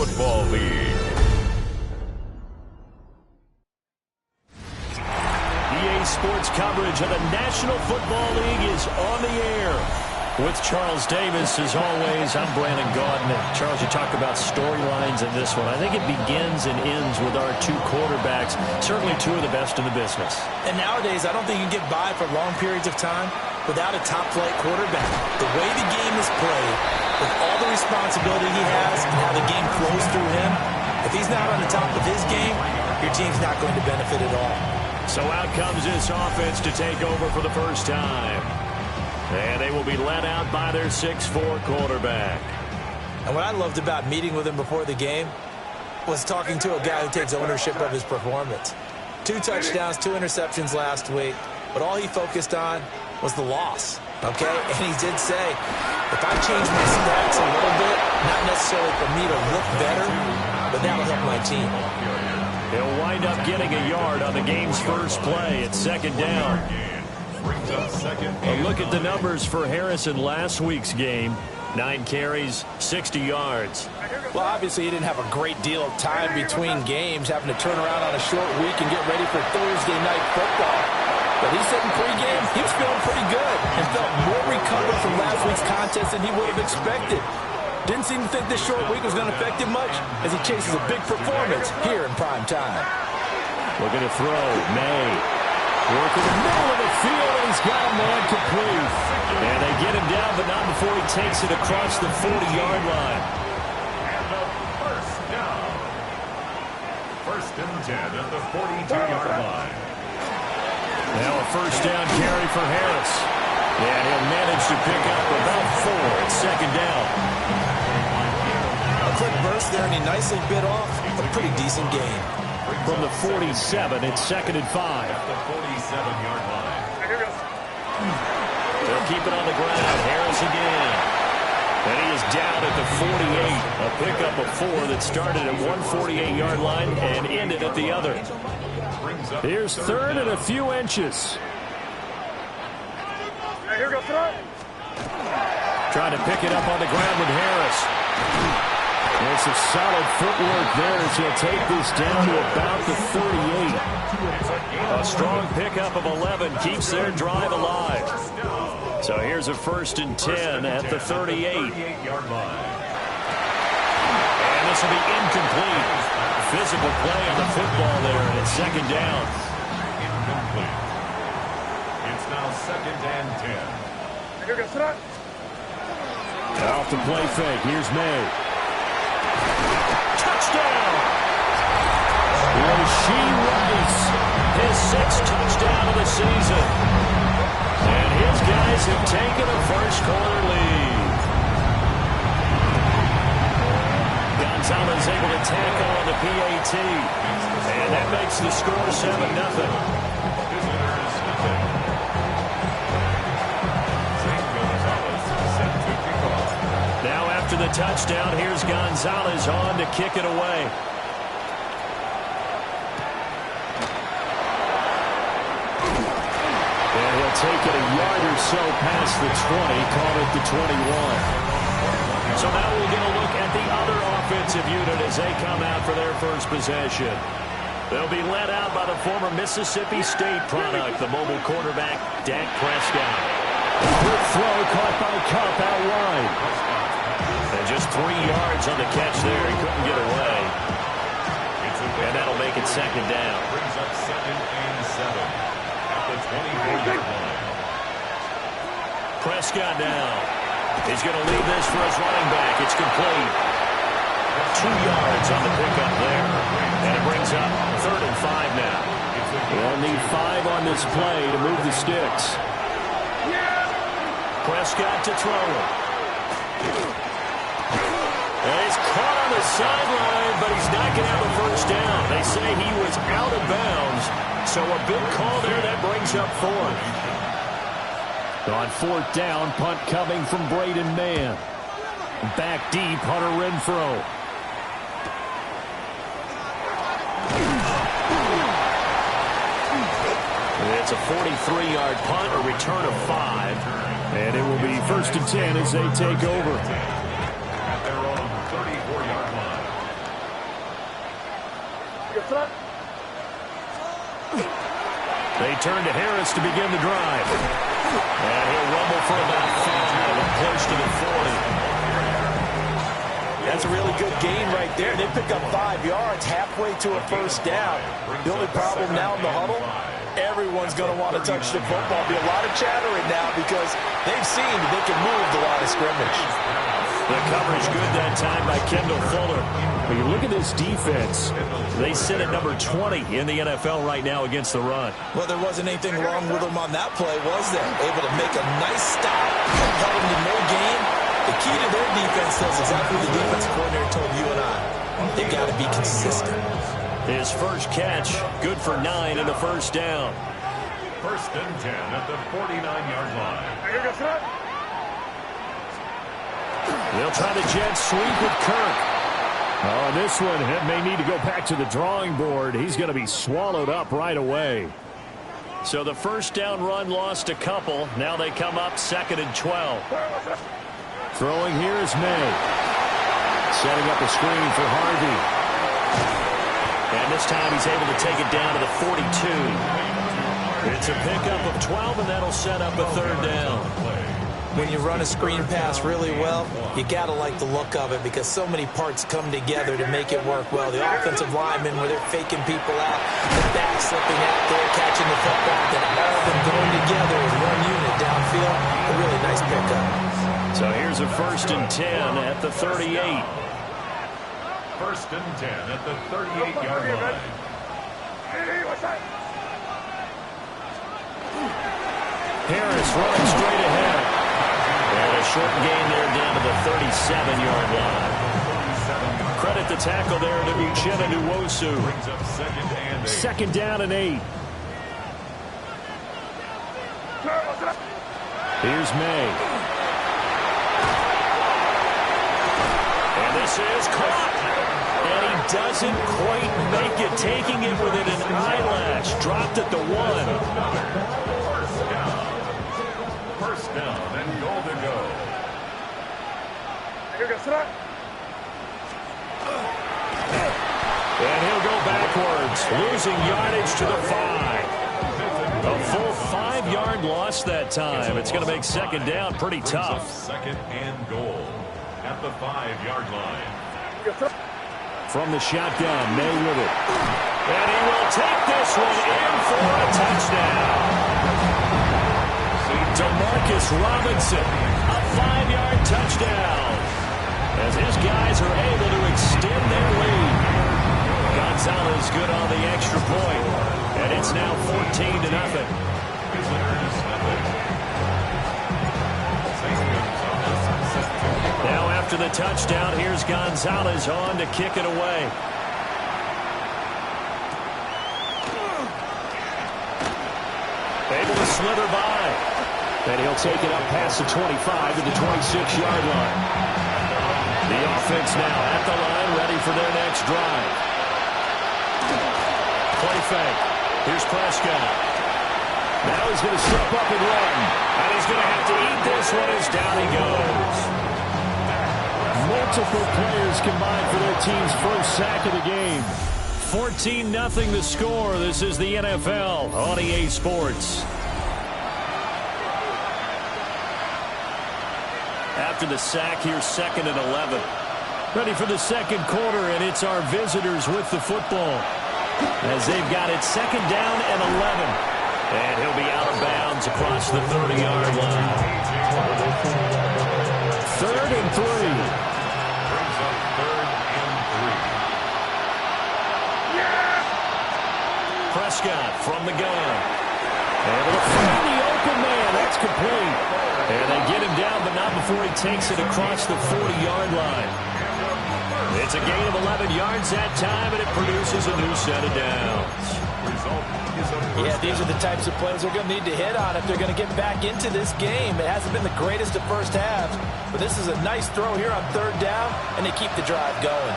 Football League. EA Sports coverage of the National Football League is on the air. With Charles Davis, as always, I'm Brandon Gaudin. Charles, you talk about storylines in this one. I think it begins and ends with our two quarterbacks, certainly two of the best in the business. And nowadays, I don't think you can get by for long periods of time without a top-flight quarterback. The way the game is played, with all the responsibility he has and how the game flows through him, if he's not on the top of his game, your team's not going to benefit at all. So out comes this offense to take over for the first time. And they will be led out by their 6'4" quarterback. And what I loved about meeting with him before the game was talking to a guy who takes ownership of his performance. 2 touchdowns, 2 interceptions last week, but all he focused on was the loss, okay? And he did say, if I change my stats a little bit, not necessarily for me to look better, but that'll help my team. He'll wind up getting a yard on the game's first play at second down. A look at the numbers for Harrison last week's game. 9 carries, 60 yards. Well, obviously he didn't have a great deal of time between games, having to turn around on a short week and get ready for Thursday night football. But he said in pregame he was feeling pretty good and felt more recovered from last week's contest than he would have expected. Didn't seem to think this short week was going to affect him much as he chases a big performance here in prime time. Looking to throw, May. Working the middle of the field, and he's got a man complete. And they get him down, but not before he takes it across the 40-yard line. And the first down. 1st and 10 at the 42-yard line. Now a first down carry for Harris. And he'll manage to pick up about 4 at second down. A quick burst there, and he nicely bit off a pretty decent gain. From the 47, it's 2nd and 5. At the 47-yard line. They'll keep it on the ground. Harris again. And he is down at the 48. A pickup of 4 that started at 148-yard line and ended at the other. Here's 3rd and a few inches. Trying to pick it up on the ground with Harris. There's some solid footwork there as he'll take this down to about the 38. A strong pickup of 11 keeps their drive alive. So here's a 1st and 10 at the 38. And this will be incomplete. Physical play on the football there, and it's 2nd down. Incomplete. It's now 2nd and 10. Off the play fake. Here's May. Touchdown! Rashee Rice, his 6th touchdown of the season. And his guys have taken a first-quarter lead. Gonzalez able to tackle on the PAT. And that makes the score 7-0. After the touchdown, here's Gonzalez on to kick it away. And he'll take it a yard or so past the 20, call it the 21. So now we'll get a look at the other offensive unit as they come out for their first possession. They'll be led out by the former Mississippi State product, the mobile quarterback, Dak Prescott. Good throw caught by Kupp out wide. And just 3 yards on the catch there. He couldn't get away. And that'll make it 2nd down. Brings up 2nd and 7 at the 24-yard line. Prescott now. He's going to leave this for his running back. It's complete. 2 yards on the pickup there. And it brings up 3rd and 5 now. They'll need 5 on this play to move the sticks. Prescott to throw it. And he's caught on the sideline, but he's not going to have a first down. They say he was out of bounds, so a big call there that brings up 4th. On 4th down, punt coming from Braden Mann. Back deep, Hunter Renfrow. It's a 43-yard punt, a return of 5. And it will be 1st and 10 as they take over. At their own 34-yard line. They turn to Harris to begin the drive. And he'll rumble for about 5 and close to the 40. That's a really good gain right there. They pick up 5 yards halfway to a first down. The only problem now in the huddle, everyone's going to want to touch the football. Be a lot of chattering now because they've seen that they can move the line of scrimmage. The coverage good that time by Kendall Fuller. When you look at this defense, they sit at number 20 in the NFL right now against the run. Well, there wasn't anything wrong with them on that play, was there? Able to make a nice stop, cut them to no gain. The key to their defense is exactly what the defensive coordinator told you and I. They've got to be consistent. His first catch, good for 9 and a first down. First and 10 at the 49-yard line. They'll try the jet sweep with Kirk. Oh, this one may need to go back to the drawing board. He's going to be swallowed up right away. So the first down run lost a couple. Now they come up 2nd and 12. Throwing here is May. Setting up a screen for Harvey. And this time he's able to take it down to the 42. It's a pickup of 12, and that'll set up a third down. When you run a screen pass really well, you got to like the look of it because so many parts come together to make it work well. The offensive linemen, where they're faking people out, the back slipping out there, catching the football, then all of them going together in one unit downfield. A really nice pickup. So here's a 1st and 10 at the 38. First and 10 at the 38-yard line. Harris running straight ahead. And a short gain there down to the 37-yard line. Credit the tackle there to Uchenna Nwosu. Brings up 2nd and 8. 2nd down and 8. Here's May. And this is caught. And he doesn't quite make it, taking it within an eyelash. Dropped at the 1. First down and goal to go. And he'll go backwards, losing yardage to the 5. A full 5-yard loss that time. It's going to make 2nd down pretty tough. 2nd and goal at the 5-yard line. From the shotgun, May with it. And he will take this one in for a touchdown. Demarcus Robinson, a 5-yard touchdown. As his guys are able to extend their lead. Gonzalez good on the extra point. And it's now 14-0. Now after the touchdown, here's Gonzalez on to kick it away. Able to slither by. And he'll take it up past the 25 to the 26-yard line. The offense now at the line, ready for their next drive. Play fake. Here's Prescott. Now he's going to step up and run. And he's going to have to eat this one as down he goes. Multiple players combined for their team's first sack of the game. 14-0 the score. This is the NFL on EA Sports. After the sack, here's 2nd and 11. Ready for the second quarter, and it's our visitors with the football. As they've got it 2nd down and 11. And he'll be out of bounds across the 30-yard line. 3rd and 3. Brings up 3rd and 3. Prescott from the gun. Able to find the open man. That's complete. And they get him down, but not before he takes it across the 40-yard line. It's a gain of 11 yards that time, and it produces a new set of downs. Yeah, these are the types of plays they're going to need to hit on if they're going to get back into this game. It hasn't been the greatest of first halves, but this is a nice throw here on 3rd down, and they keep the drive going.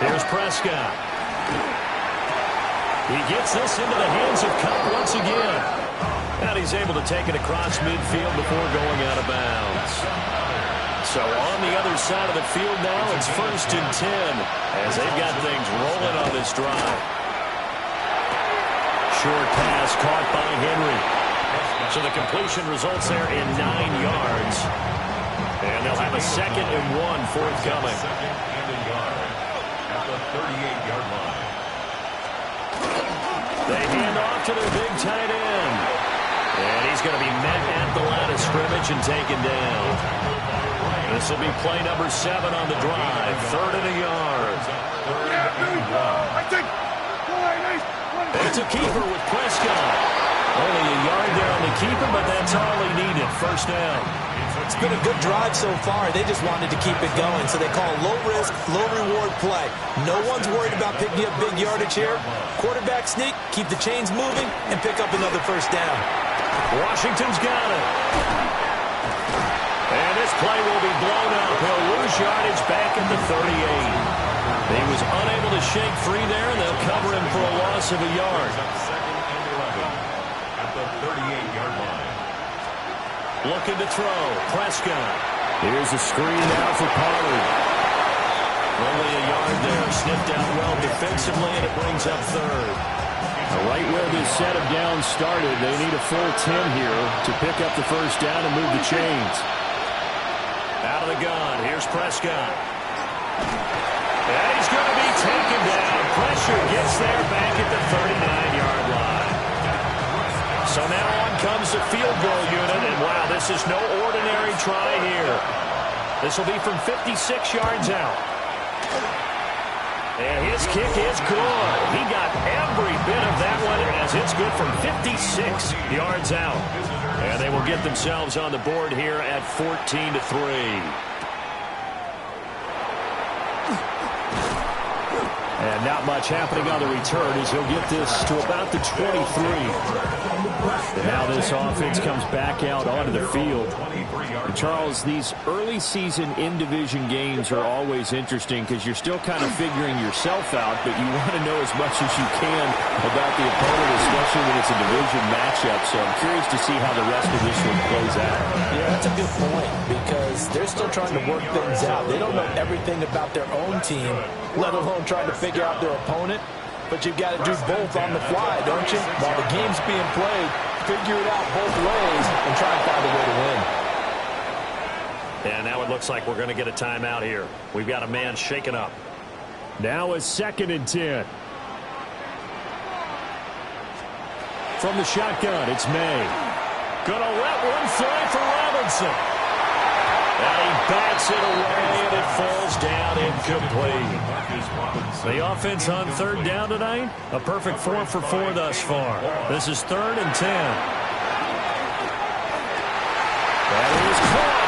Here's Prescott. He gets this into the hands of Kupp once again. And he's able to take it across midfield before going out of bounds. So on the other side of the field now, it's 1st and 10 as they've got things rolling on this drive. Short pass caught by Henry. So the completion results there in 9 yards. And they'll have a 2nd and 1 forthcoming. Second and a yard at the 38-yard line. They hand off to their big tight end. And he's going to be met at the line of scrimmage and taken down. This will be play number 7 on the drive. 3rd and a yard. It's a keeper with Prescott. Only a yard there on the keeper, but that's all he needed. 1st down. It's been a good drive so far. They just wanted to keep it going, so they call low-risk, low-reward play. No one's worried about picking up big yardage here. Quarterback sneak, keep the chains moving, and pick up another 1st down. Washington's got it. And this play will be blown up. He'll lose yardage back at the 38. He was unable to shake free there, and they'll cover him for a loss of a yard. 2nd and 11 at the 38-yard line. Looking to throw. Prescott. Here's a screen now for Pollard. Only a yard there. Sniffed out well defensively, and it brings up 3rd. Right where this set of downs started, they need a full 10 here to pick up the 1st down and move the chains. Out of the gun. Here's Prescott. And he's going to be taken down. Pressure gets there back at the 39-yard line. So now on comes the field goal unit, and wow, this is no ordinary try here. This will be from 56 yards out. And his kick is good. He got every bit of that one as it's good from 56 yards out. And they will get themselves on the board here at 14-3. And not much happening on the return as he'll get this to about the 23. And now this offense comes back out onto the field. And Charles, these early season in-division games are always interesting because you're still kind of figuring yourself out, but you want to know as much as you can about the opponent, especially when it's a division matchup. So I'm curious to see how the rest of this one plays out. Yeah, that's a good point because they're still trying to work things out. They don't know everything about their own team, let alone trying to figure out their opponent. But you've got to do both on the fly, don't you? While the game's being played, figure it out both ways and try and find a way to win. And now it looks like we're going to get a timeout here. We've got a man shaken up. Now a 2nd and 10. From the shotgun, it's May. Gonna let one fly for Robinson. And he bats it away, and it falls down incomplete. The offense on 3rd down tonight, a perfect 4 for 4 thus far. This is 3rd and 10. That is caught.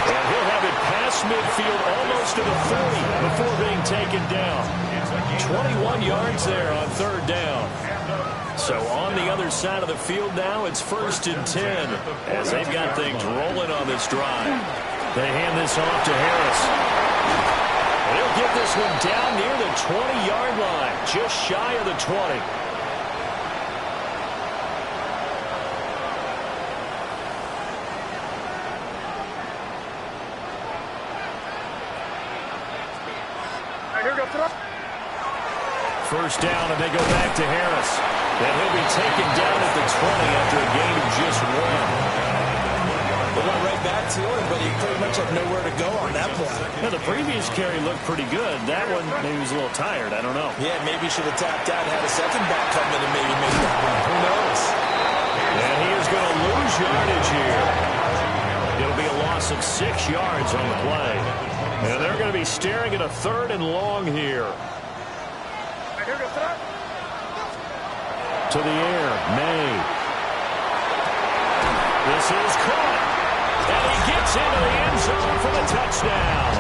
And he'll have it past midfield almost to the 40 before being taken down. 21 yards there on 3rd down. So on the other side of the field now, it's 1st and 10 as they've got things rolling on this drive. They hand this off to Harris. And he'll get this one down near the 20-yard line, just shy of the 20. First down, and they go back to Harris. And he'll be taken down at the 20 after a gain of just 1. They went right back to him, but he pretty much had nowhere to go on that play. Now, the previous carry looked pretty good. That one, maybe he was a little tired. I don't know. Yeah, maybe he should have tapped out, had a second back come in and maybe make that one. Who knows? And he is going to lose yardage here. It'll be a loss of 6 yards on the play. And they're going to be staring at a 3rd and long here. To the air, May. This is caught. And he gets into the end zone for the touchdown.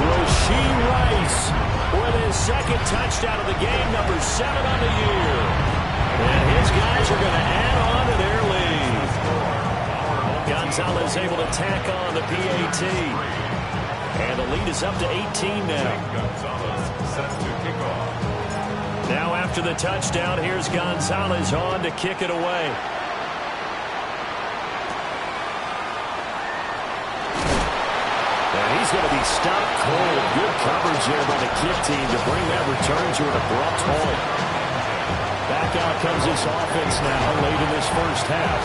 Rashee Rice with his 2nd touchdown of the game, number 7 on the year. And his guys are going to add on to their lead. Gonzalez able to tack on the PAT. And the lead is up to 18 now. Set to kick off. Now after the touchdown, here's Gonzalez on to kick it away. He's going to be stopped cold. Good coverage there by the kick team to bring that return to an abrupt halt. Back out comes this offense now late in this first half.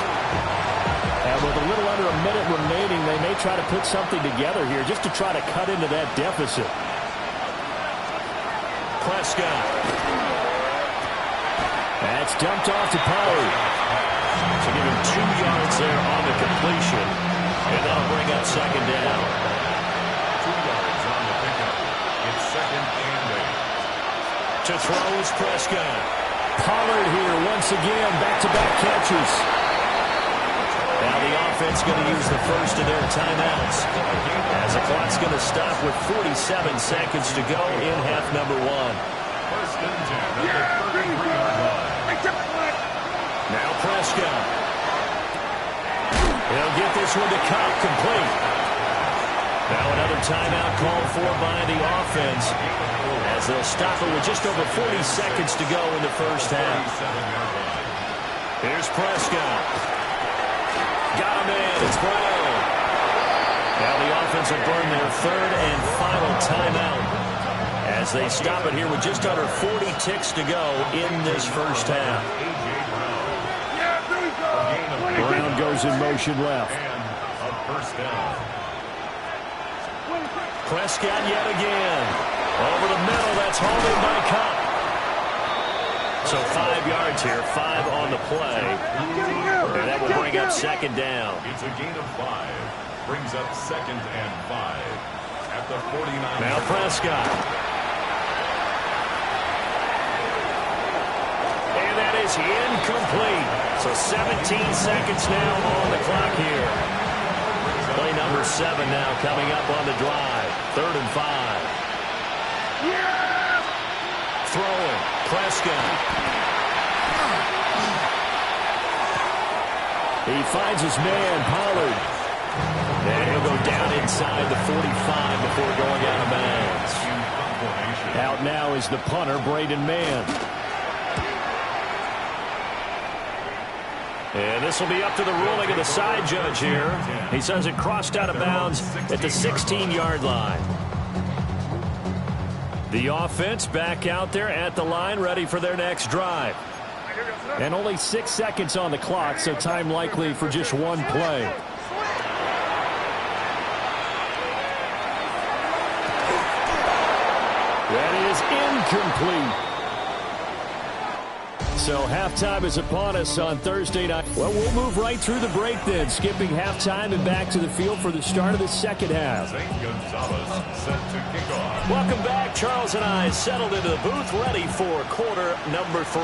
And with a little under a minute remaining, they may try to put something together here just to try to cut into that deficit. Prescott. That's dumped off to Pollard. So give him 2 yards there on the completion. And that'll bring up second down. 2 yards on the pickup. It's second and 8. To throw is Prescott. Pollard here once again, back-to-back catches. Now the offense going to use the first of their timeouts, as the clock's going to stop with 47 seconds to go in half number 1. First and 10 at the 33-yard line. Now Prescott. He'll get this one to Cobb, complete. Now another timeout called for by the offense, as they'll stop it with just over 40 seconds to go in the first half. Here's Prescott. Got him in. It's Brown. Now the offense will burn their third and final timeout, as they stop it here with just under 40 ticks to go in this first half. Brown goes in motion left. And a first down. Prescott yet again. Over the middle, that's hauled in by Cobb. So 5 yards here, 5 on the play. And that will bring up second down. It's a gain of 5. Brings up second and 5 at the 49. Now Prescott. And that is incomplete. So 17 seconds now on the clock here. Play number 7 now coming up on the drive. 3rd and 5. Throwing. Prescott. He finds his man, Pollard. And he'll go down inside the 45 before going out of bounds. Out now is the punter, Braden Mann. And this will be up to the ruling of the side judge here. He says it crossed out of bounds at the 16-yard line. The offense back out there at the line, ready for their next drive. And only 6 seconds on the clock, so time likely for just one play. That is incomplete. So halftime is upon us on Thursday night. Well, we'll move right through the break then, skipping halftime and back to the field for the start of the second half. St. Gonzalez set to kick off. Welcome back. Charles and I settled into the booth, ready for quarter number 3.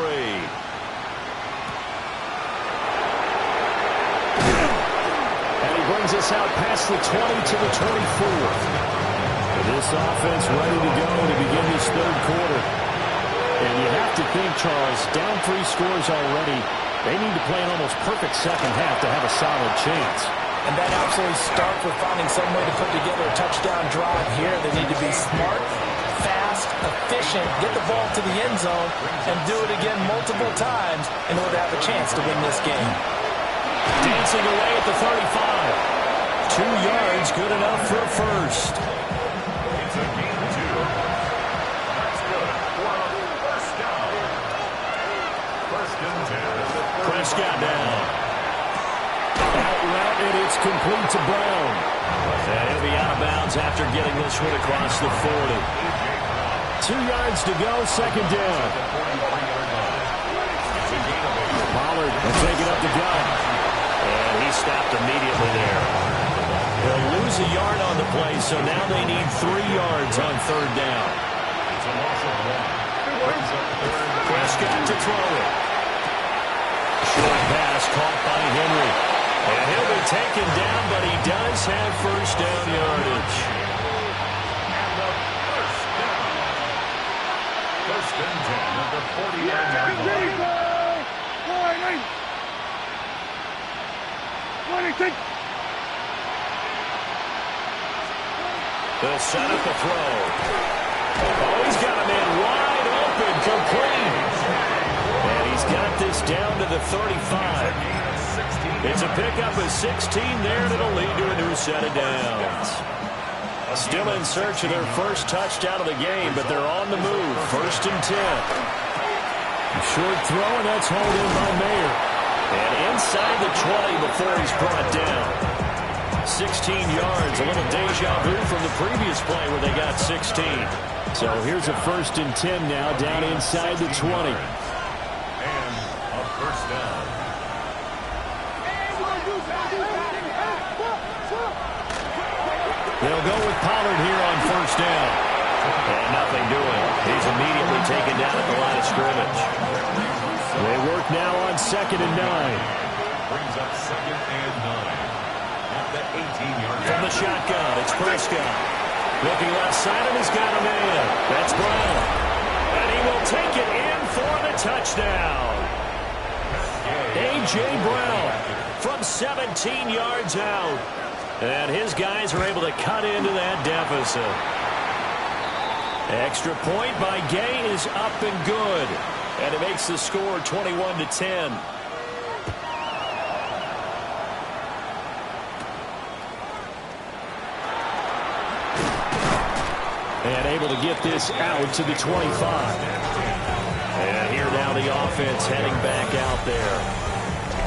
And he brings us out past the 20 to the 24. This offense ready to go to begin this third quarter. And you have to think, Charles, down 3 scores already, they need to play an almost perfect second half to have a solid chance. And that absolutely starts with finding some way to put together a touchdown drive here. They need to be smart, fast, efficient, get the ball to the end zone, and do it again multiple times in order to have a chance to win this game. Dancing away at the 35. 2 yards, good enough for a first. It's a gain of 2. That's good for a first down. First and 10. Prescott down. Out route, and it's complete to Brown. And he'll be out of bounds after getting this one across the 40. 2 yards to go, second down. Pollard will take it up the gut. And he stopped immediately there. They'll lose a yard on the play, so now they need 3 yards on third down. It's a loss of 1. Prescott to throw it. Short pass caught by Henry. And he'll be taken down, but he does have first down yardage. And a first down. First and 10 at the 49-yard line. They'll set up the throw. Oh, he's got a man wide open, complete. And he's got this down to the 35. It's a pickup of 16 there, and it'll lead to a new set of downs. A Still in search of their first touchdown of the game, but they're on the move. 1st and 10. Short throw, and that's hauled in by Mayer. And inside the 20 before he's brought down. 16 yards, a little deja vu from the previous play where they got 16. So here's a 1st and 10 now, down inside the 20. And a first down. They'll go with Pollard here on 1st down. And nothing doing. He's immediately taken down at the line of scrimmage. They work now on 2nd and 9. Brings up 2nd and 9. At the 18-yard line. From the shotgun, it's Prescott. Looking left side, and he's got a man. That's Brown. And he will take it in for the touchdown. A.J. Brown from 17 yards out. And his guys are able to cut into that deficit. Extra point by Gay is up and good. And it makes the score 21-10. And able to get this out to the 25. And here now the offense heading back out there.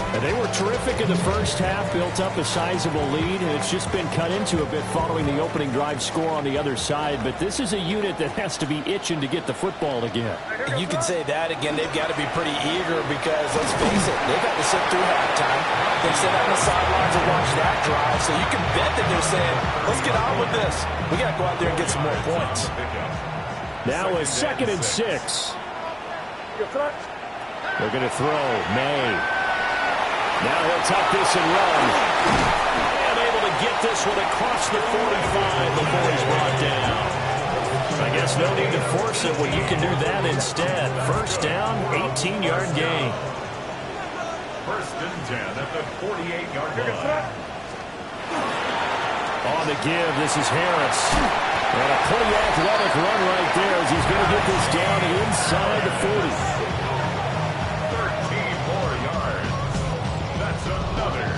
And they were terrific in the first half, built up a sizable lead, and it's just been cut into a bit following the opening drive score on the other side. But this is a unit that has to be itching to get the football again. You can say that again. They've got to be pretty eager because, let's face it, they've had to sit through halftime. They sit on the sidelines and watch that drive. So you can bet that they're saying, let's get on with this. We got to go out there and get some more points. Now a 2nd and 6. They're going to throw. May. Now he'll tuck this and run. And able to get this one across the 45 before he's brought down. I guess no need to force it when you can do that instead. 1st down, 18-yard gain. 1st and 10 at the 48-yard line. On the give, this is Harris. And a pretty athletic run right there as he's going to get this down inside the 40. 13 more yards. That's another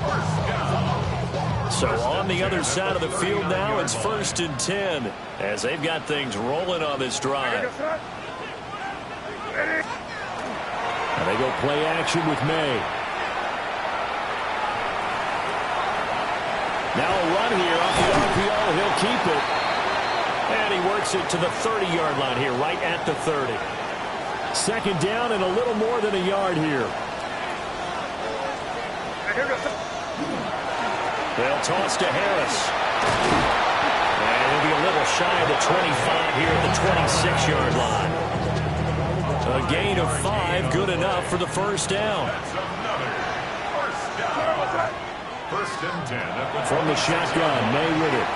first down. So on the other side of the field now, it's 1st and 10 as they've got things rolling on this drive. And they go play action with May. Now a run here off the RPO. He'll keep it. And he works it to the 30-yard line here, right at the 30. 2nd down and a little more than a yard here. They'll toss to Harris. And he'll be a little shy of the 25 here at the 26-yard line. A gain of 5, good enough for the 1st down. That's another first down. 1st and 10 at the From the shotgun, May with it.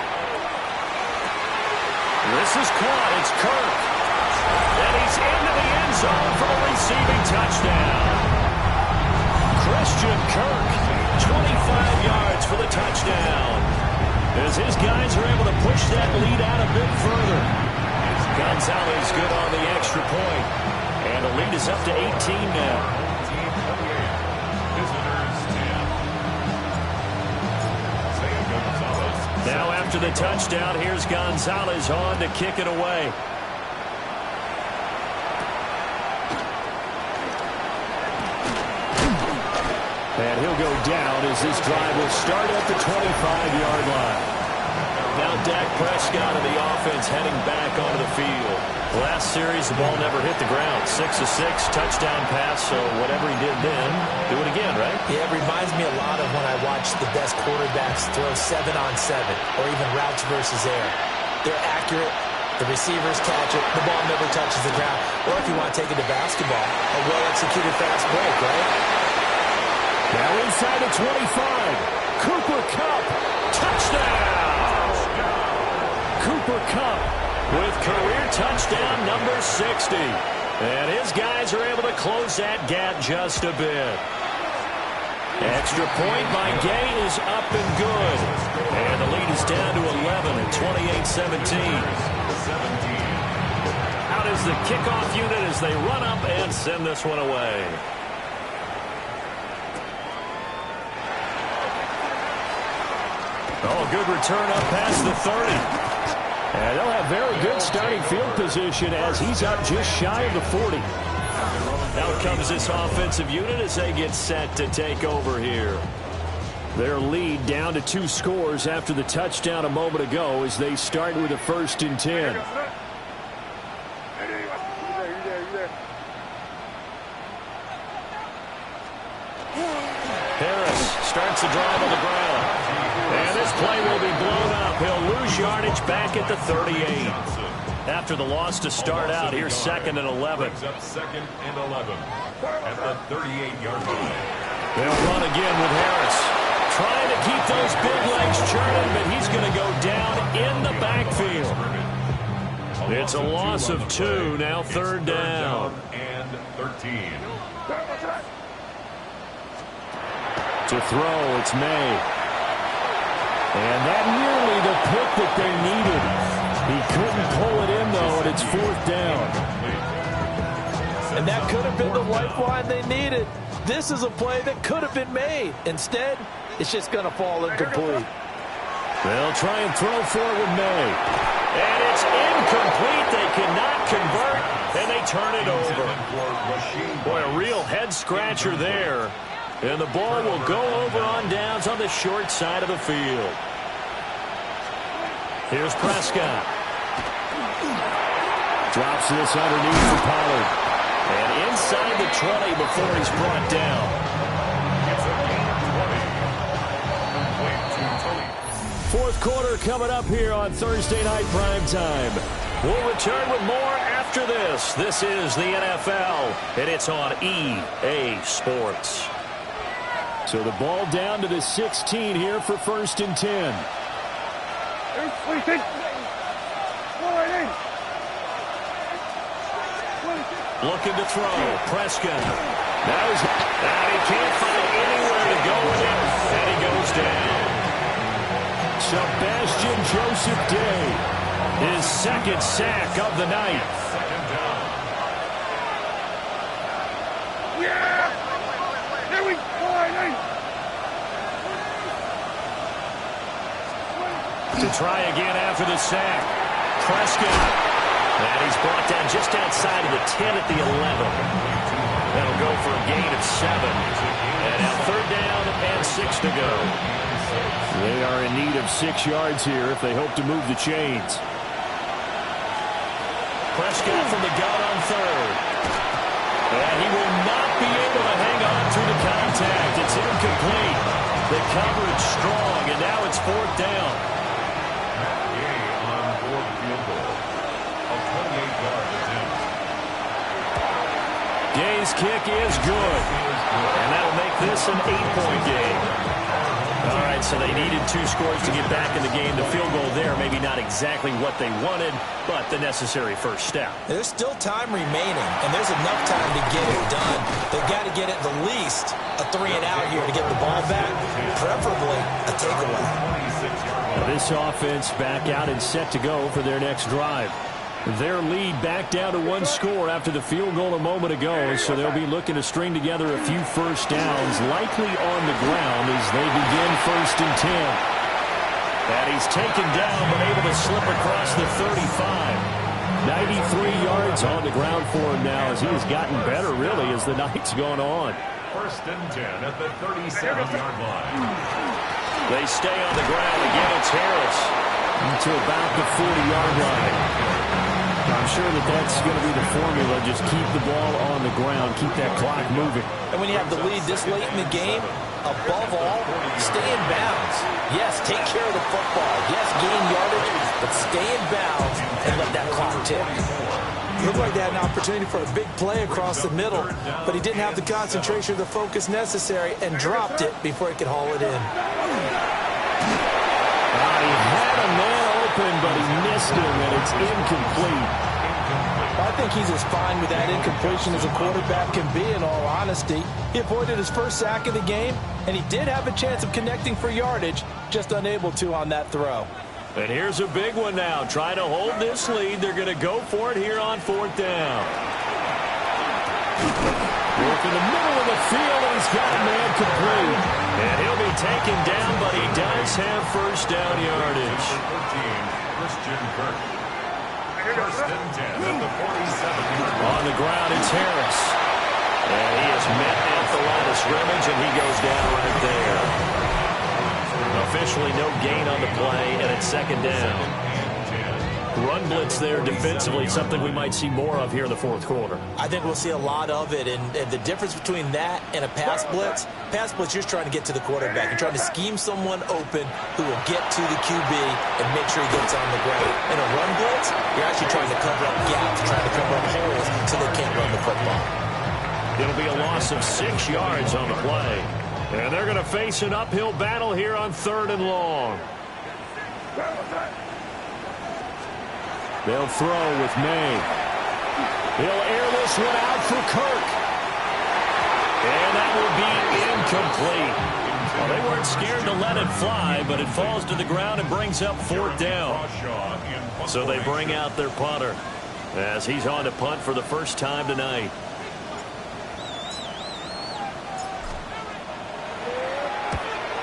This is caught. It's Kirk. And he's into the end zone for the receiving touchdown. Christian Kirk, 25 yards for the touchdown. As his guys are able to push that lead out a bit further. Gonzalez good on the extra point. And the lead is up to 18 now. Visitors 10. Now after the touchdown, here's Gonzalez on to kick it away. And he'll go down as this drive will start at the 25-yard line. Now Dak Prescott of the offense heading back onto the field. Last series, the ball never hit the ground. 6 of 6, touchdown pass, so whatever he did then, do it again, right? Yeah, it reminds me a lot of when I watch the best quarterbacks throw 7-on-7 or even routes versus air. They're accurate. The receivers catch it. The ball never touches the ground. Or if you want to take it to basketball, a well-executed fast break, right? Now inside the 25. Cooper Kupp, touchdown! Cooper Kupp with career touchdown number 60. And his guys are able to close that gap just a bit. Extra point by Gay is up and good. And the lead is down to 11 at 28-17. Out is the kickoff unit as they run up and send this one away. Oh, good return up past the 30. And they'll have very good starting field position as he's up just shy of the 40. Out comes this offensive unit as they get set to take over here. Their lead down to 2 scores after the touchdown a moment ago as they start with a 1st and 10. Harris starts the drive on the ground. And this play will be blown up. He'll lose yardage back at the 38. After the loss to start out, here's 2nd and 11. Up 2nd and 11 at the 38-yard line. They'll run again with Harris. Trying to keep those big legs churning, but he's going to go down in the backfield. It's a loss of 2, now 3rd down. And 13. To throw, it's May. And that nearly the pick that they needed. He couldn't pull it in, though, and it's 4th down. And that could have been the lifeline they needed. This is a play that could have been made. Instead, it's just going to fall incomplete. They'll try and throw for it with May. And it's incomplete. They cannot convert, and they turn it over. Boy, a real head-scratcher there. And the ball will go over on downs on the short side of the field. Here's Prescott. Drops this underneath for Pollard. And inside the 20 before he's brought down. Fourth quarter coming up here on Thursday Night Primetime. We'll return with more after this. This is the NFL, and it's on EA Sports. So the ball down to the 16 here for 1st and 10. Looking to throw. Prescott. Now he can't find anywhere to go with it, and he goes down. Sebastian Joseph Day, his 2nd sack of the night. To try again after the sack. Prescott. And he's brought down just outside of the 10 at the 11. That'll go for a gain of 7. And now 3rd down and 6 to go. They are in need of 6 yards here if they hope to move the chains. Prescott from the gun on 3rd. And he will not be able to hang on through the contact. It's incomplete. The coverage strong, and now it's 4th down. On 4th field goal. A 28-yard attempt. Gay's kick is good. And that'll make this an 8-point game. All right, so they needed 2 scores to get back in the game. The field goal there, maybe not exactly what they wanted, but the necessary first step. There's still time remaining, and there's enough time to get it done. They've got to get at the least a 3-and-out here to get the ball back, preferably a takeaway. Now this offense back out and set to go for their next drive. Their lead back down to 1 score after the field goal a moment ago, so they'll be looking to string together a few first downs, likely on the ground as they begin 1st and 10. And he's taken down but able to slip across the 35. 93 yards on the ground for him now as he has gotten better really as the night's gone on. 1st and 10 at the 37-yard line. They stay on the ground. Again, it's Harris to about the 40-yard line. I'm sure that that's going to be the formula. Just keep the ball on the ground. Keep that clock moving. And when you have the lead this late in the game, above all, stay in bounds. Yes, take care of the football. Yes, gain yardage, but stay in bounds and let that clock tick. Looked like they had an opportunity for a big play across the middle, but he didn't have the concentration or the focus necessary and dropped it before he could haul it in. He had a man open, but he missed him, and it's incomplete. I think he's as fine with that incompletion as a quarterback can be, in all honesty. He avoided his first sack of the game, and he did have a chance of connecting for yardage, just unable to on that throw. And here's a big one now. Trying to hold this lead. They're going to go for it here on 4th down. Work in the middle of the field, and he's got a man complete. And he'll be taken down, but he does have first down yardage. 13, Christian Kirk. First and 10 at the 47-yard line. On the ground, it's Harris. And he is met at the line of scrimmage, and he goes down right there. Officially no gain on the play, and it's second down. Run blitz there defensively, something we might see more of here in the fourth quarter. I think we'll see a lot of it, and the difference between that and a pass blitz, you're trying to get to the quarterback. You're trying to scheme someone open who will get to the QB and make sure he gets on the ground. In a run blitz, you're actually trying to cover up gaps, trying to cover up holes so they can't run the football. It'll be a loss of 6 yards on the play. And they're going to face an uphill battle here on 3rd and long. They'll throw with May. He'll air this one out for Kirk. And that will be incomplete. Well, they weren't scared to let it fly, but it falls to the ground and brings up 4th down. So they bring out their punter as he's on to punt for the first time tonight.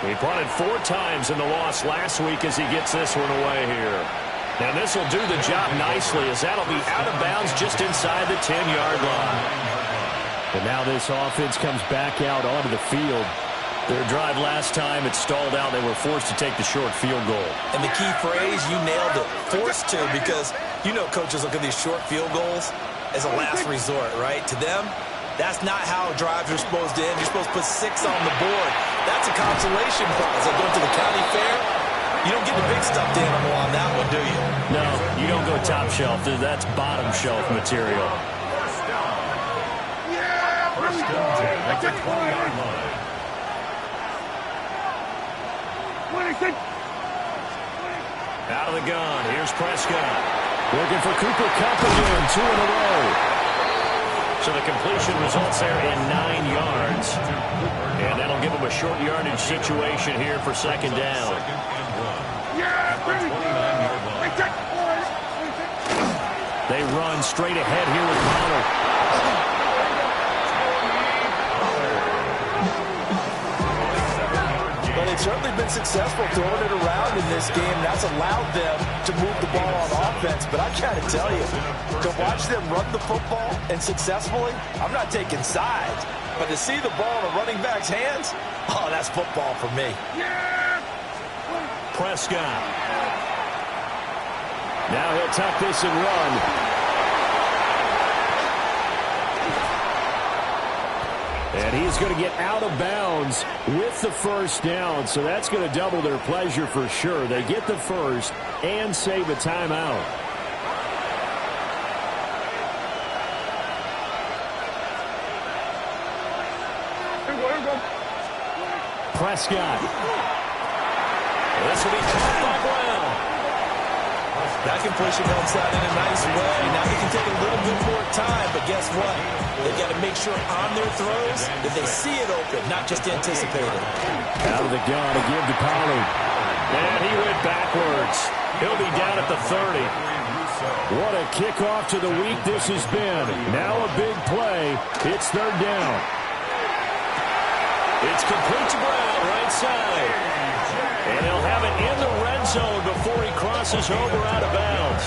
He punted 4 times in the loss last week as he gets this one away here. And this will do the job nicely as that'll be out of bounds just inside the 10-yard line. And now this offense comes back out onto the field. Their drive last time, it stalled out. They were forced to take the short field goal. And the key phrase, you nailed it, forced to, because you know coaches look at these short field goals as a last resort, right? To them, that's not how drives are supposed to end. You're supposed to put 6 on the board. That's a consolation prize. Like going to the county fair, you don't get the big stuffed animal on that one, do you? No, you don't go top shelf. That's bottom shelf material. First and 10 at the 20-yard line. Out of the gun, here's Prescott. Looking for Cooper Kupp again, 2 in a row. So the completion results there in 9 yards. And that'll give them a short yardage situation here for second down. They run straight ahead here with Pollard. But they've certainly been successful throwing it around in this game. That's allowed them to move the ball on offense. But I got to tell you, to watch them run the football and successfully, I'm not taking sides. But to see the ball in a running back's hands, oh, that's football for me. Prescott. Now he'll tuck this and run. And he's going to get out of bounds with the first down. So that's going to double their pleasure for sure. They get the first and save a timeout. Prescott. This will be caught by Brown. That completion helps out in a nice way. Now they can take a little bit more time, but guess what? They've got to make sure on their throws that they see it open, not just anticipate it. Out of the gun again to Pollard. And he went backwards. He'll be down at the 30. What a kickoff to the week this has been. Now a big play. It's 3rd down. It's complete to Brown, right side. And he'll have it in the red zone before he crosses over out of bounds.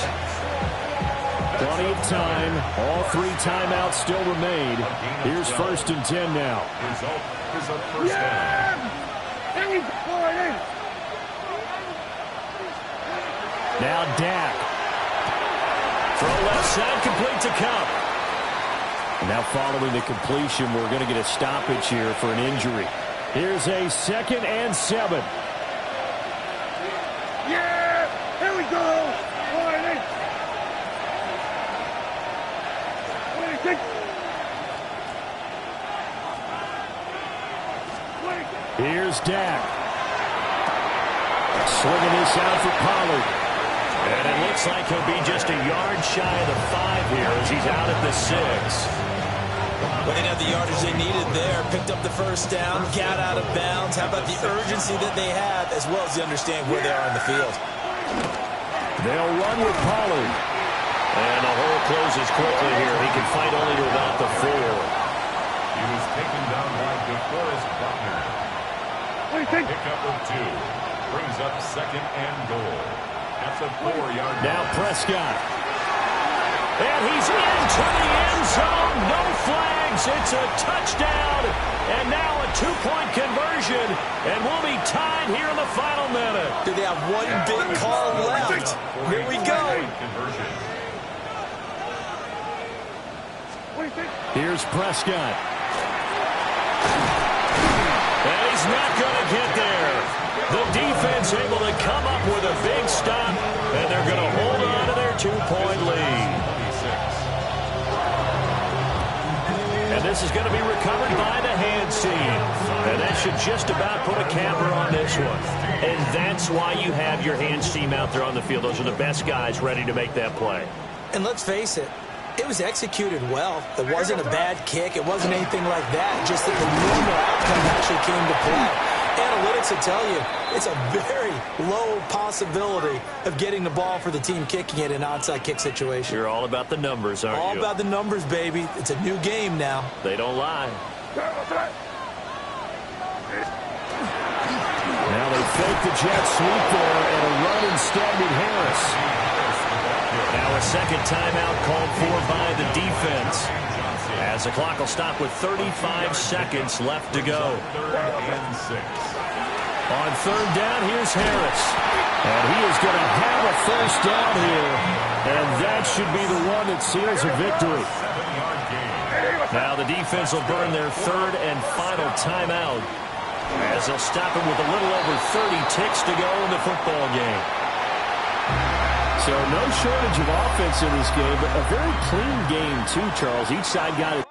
Plenty of time. All 3 timeouts still remain. Here's 1st and 10 now. Result is a first down. Now Dak. Throw left side, complete to Kupp. Now following the completion, we're going to get a stoppage here for an injury. Here's a 2nd and 7. Here we go. Here's Dak. Swinging this out for Pollard. And it looks like he'll be just a yard shy of the 5 here as he's out at the 6. Well, they have the yardage they needed there. Picked up the first down, got out of bounds. How about the urgency that they have, as well as they understand where they are in the field. They'll run with Pollard. And the hole closes quickly here. He can fight only to about the 4. He was taken down by DeForest Buckner. Pickup of 2. Brings up 2nd and goal. At the 4-yard line. Now Prescott. And he's into the end zone. No flags. It's a touchdown. And now a 2-point conversion. And we'll be tied here in the final minute. Do they have one big call left? Here we go. Conversion. Here's Prescott. And he's not going to get there. The defense able to come up with a big stop, and they're going to hold on to their 2-point lead. And this is going to be recovered by the hands team. And that should just about put a capper on this one. And that's why you have your hands team out there on the field. Those are the best guys ready to make that play. And let's face it, it was executed well. It wasn't a bad kick. It wasn't anything like that. Just that the normal outcome actually came to play. Analytics will tell you it's a very low possibility of getting the ball for the team kicking it in an onside kick situation. You're all about the numbers, aren't you? All about the numbers, baby. It's a new game now. They don't lie. Now they fake the jet sweep there, and a run instead with Harris. Now a second timeout called for by the defense, as the clock will stop with 35 seconds left to go. 3rd and 6. On 3rd down, here's Harris. And he is going to have a first down here, and that should be the one that seals a victory. 7-yard gain. Now the defense will burn their 3rd and final timeout, as they'll stop him with a little over 30 ticks to go in the football game. So no shortage of offense in this game, but a very clean game too, Charles. Each side got it.